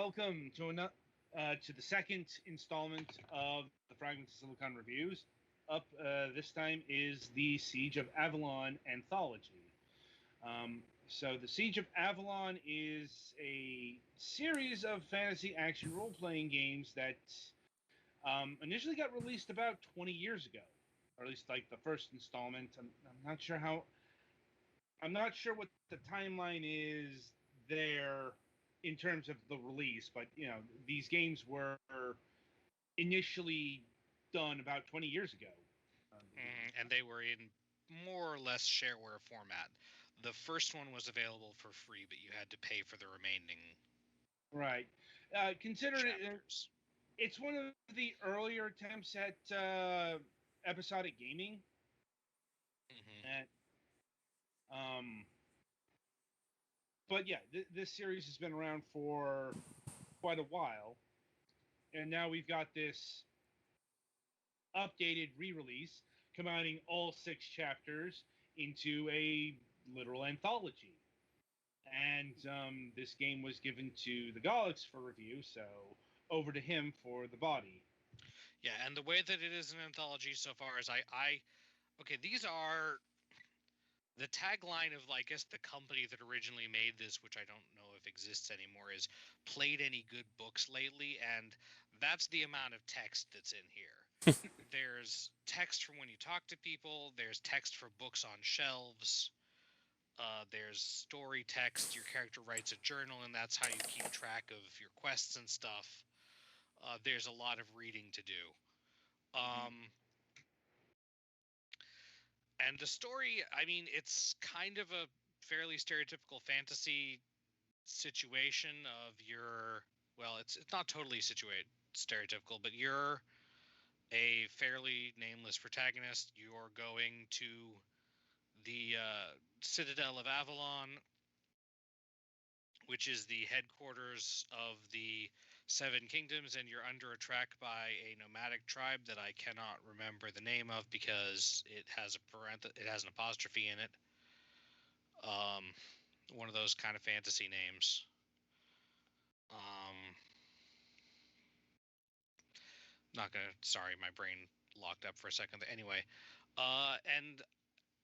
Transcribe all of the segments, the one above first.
welcome to the second installment of the Fragments of Silicon reviews. Up this time is the Siege of Avalon Anthology. So the Siege of Avalon is a series of fantasy action role-playing games that initially got released about 20 years ago, or at least like the first installment. I'm not sure how. I'm not sure what the timeline is there in terms of the release, but these games were initially done about 20 years ago. And they were in more or less shareware format. The first one was available for free, but you had to pay for the remaining Right. Considering chapters. it's one of the earlier attempts at episodic gaming. Mm-hmm. At, um, but yeah, this series has been around for quite a while, and now we've got this updated re-release combining all 6 chapters into a literal anthology. And this game was given to the Galax for review, so over to him for the body. Yeah, and the way that it is an anthology so far is okay, these are the tagline of, I guess, the company that originally made this, which I don't know if exists anymore, is played any good books lately, and that's the amount of text that's in here. There's text from when you talk to people, there's text for books on shelves, there's story text, your character writes a journal, and that's how you keep track of your quests and stuff. There's a lot of reading to do. And the story, I mean, it's kind of a fairly stereotypical fantasy situation of it's not totally stereotypical, but you're a fairly nameless protagonist. You're going to the Citadel of Avalon, which is the headquarters of the Seven Kingdoms, and you're under attack by a nomadic tribe that I cannot remember the name of because it has an apostrophe in it. One of those kind of fantasy names. Not gonna. Sorry, my brain locked up for a second. Anyway, and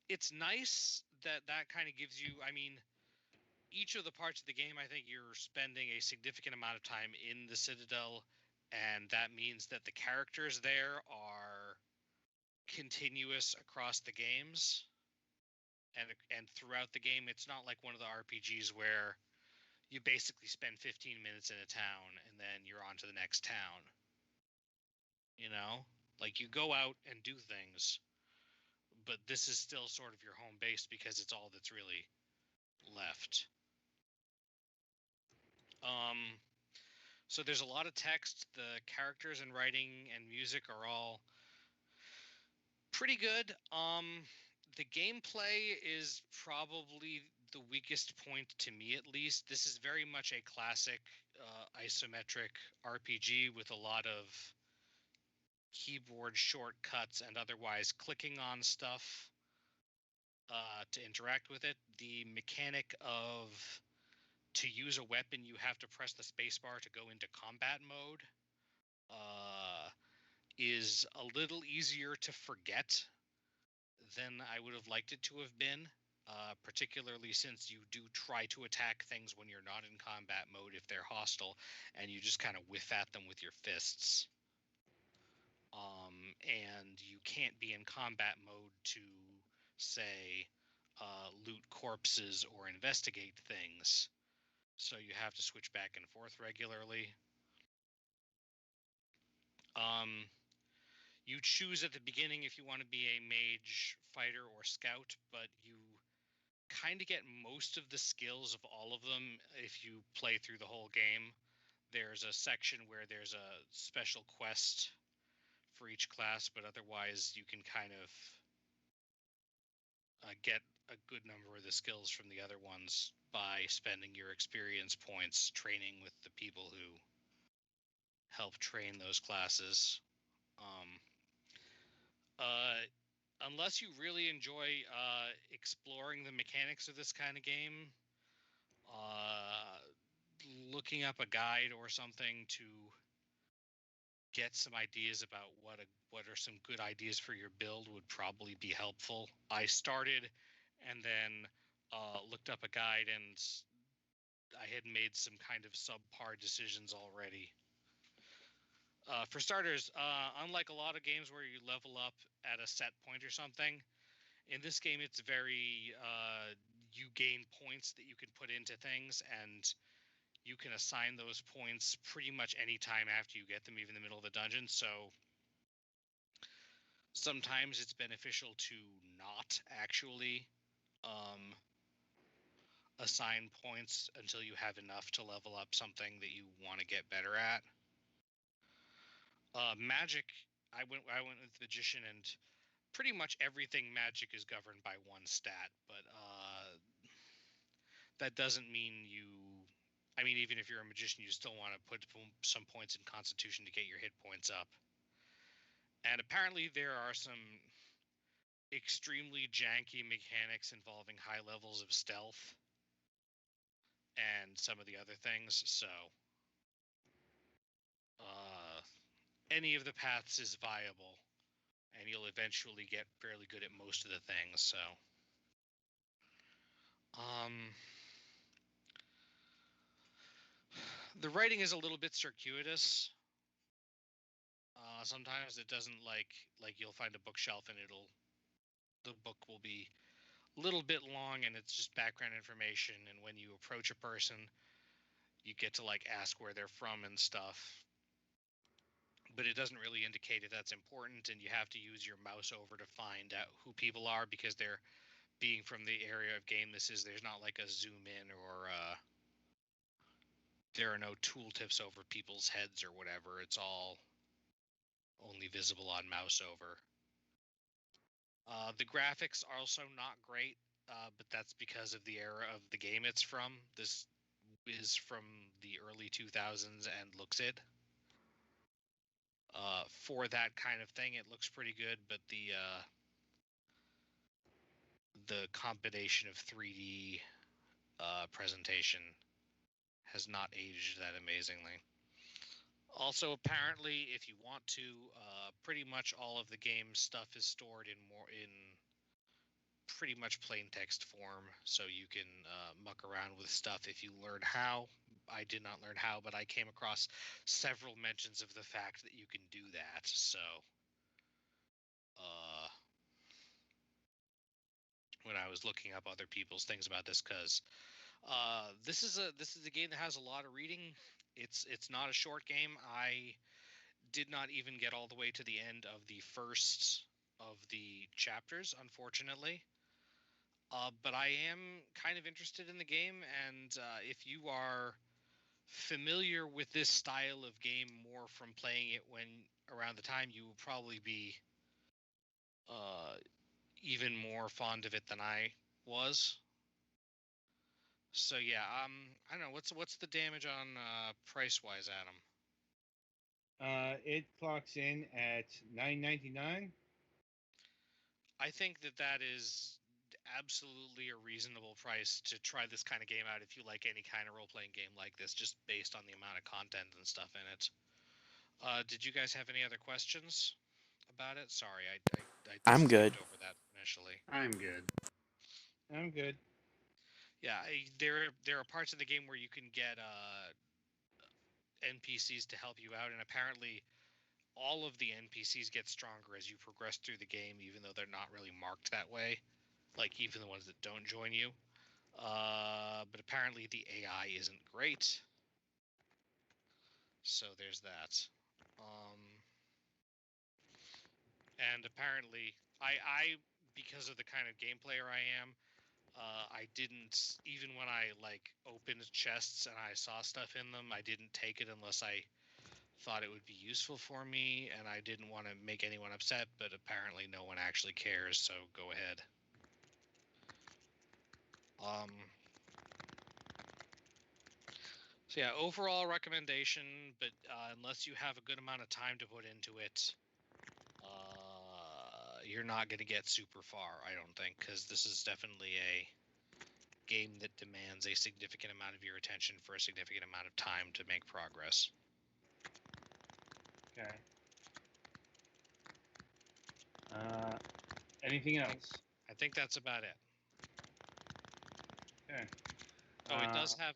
it's nice that kind of gives you. I mean, each of the parts of the game, I think you're spending a significant amount of time in the Citadel, and that means that the characters there are continuous across the games, and throughout the game. It's not like one of the RPGs where you basically spend 15 minutes in a town and then you're on to the next town. Like, you go out and do things, but this is still sort of your home base because it's all that's really left. So there's a lot of text. The characters and writing and music are all pretty good. The gameplay is probably the weakest point to me, at least. This is very much a classic isometric RPG with a lot of keyboard shortcuts and otherwise clicking on stuff to interact with it. The mechanic of to use a weapon, you have to press the spacebar to go into combat mode is a little easier to forget than I would have liked it to have been, particularly since you do try to attack things when you're not in combat mode if they're hostile, and you just kind of whiff at them with your fists. And you can't be in combat mode to, say, loot corpses or investigate things. So you have to switch back and forth regularly. You choose at the beginning if you want to be a mage, fighter, or scout, but you kind of get most of the skills of all of them if you play through the whole game. There's a section where there's a special quest for each class, but otherwise you can kind of get a good number of the skills from the other ones by spending your experience points training with the people who help train those classes. Unless you really enjoy exploring the mechanics of this kind of game, looking up a guide or something to get some ideas about what are some good ideas for your build would probably be helpful. I started and then looked up a guide, and I had made some kind of subpar decisions already. For starters, unlike a lot of games where you level up at a set point or something, in this game it's very you gain points that you can put into things, and you can assign those points pretty much any time after you get them, even in the middle of the dungeon. So sometimes it's beneficial to not actually assign points until you have enough to level up something that you want to get better at. Magic, I went with Magician, and pretty much everything magic is governed by one stat, but that doesn't mean I mean, even if you're a magician, you still want to put some points in Constitution to get your hit points up. And apparently there are some extremely janky mechanics involving high levels of stealth and some of the other things, so any of the paths is viable, and you'll eventually get fairly good at most of the things, so the writing is a little bit circuitous. Sometimes it doesn't like you'll find a bookshelf and the book will be a little bit long and it's just background information, and when you approach a person you get to like ask where they're from and stuff, but it doesn't really indicate if that's important, and you have to use your mouse over to find out who people are, because they're being from the area of game this is. There's not like a zoom in or there are no tooltips over people's heads or whatever. It's all only visible on mouse over. The graphics are also not great, but that's because of the era of the game it's from. This is from the early 2000s and looks it. For that kind of thing, it looks pretty good, but the combination of 3D presentation has not aged that amazingly. Also, apparently, if you want to, pretty much all of the game stuff is stored in pretty much plain text form, so you can muck around with stuff if you learn how. I did not learn how, but I came across several mentions of the fact that you can do that. So, when I was looking up other people's things about this, because this is a game that has a lot of reading. It's not a short game. I did not even get all the way to the end of the first of the chapters, unfortunately. But I am kind of interested in the game, and if you are familiar with this style of game more from playing it when around the time, you will probably be even more fond of it than I was. So yeah, I don't know, what's the damage on price wise, Adam? It clocks in at $9.99. I think that is absolutely a reasonable price to try this kind of game out if you like any kind of role-playing game like this, just based on the amount of content and stuff in it. Did you guys have any other questions about it? Sorry, I I'm skipped good. over that initially. I'm good. I'm good. Yeah, there are parts of the game where you can get NPCs to help you out, and apparently all of the NPCs get stronger as you progress through the game, even though they're not really marked that way. Like, even the ones that don't join you. But apparently the AI isn't great. So there's that. And apparently, I because of the kind of game player I am, I didn't, even when I like opened chests and I saw stuff in them, I didn't take it unless I thought it would be useful for me, and I didn't want to make anyone upset, but apparently no one actually cares, so go ahead. So yeah, overall recommendation, but unless you have a good amount of time to put into it, you're not going to get super far, I don't think, because this is definitely a game that demands a significant amount of your attention for a significant amount of time to make progress. Okay. Anything else? I think that's about it. Okay. Oh, it does have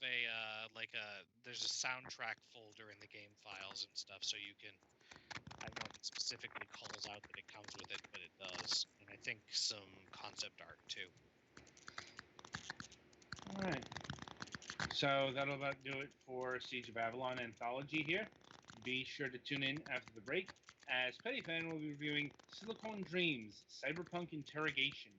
there's a soundtrack folder in the game files and stuff, so you can, I don't know if it specifically calls out that it comes with it, but it does. And I think some concept art too. All right. So that'll about do it for Siege of Avalon Anthology here. Be sure to tune in after the break, as Petty Fan will be reviewing Silicon Dreams, Cyberpunk Interrogation,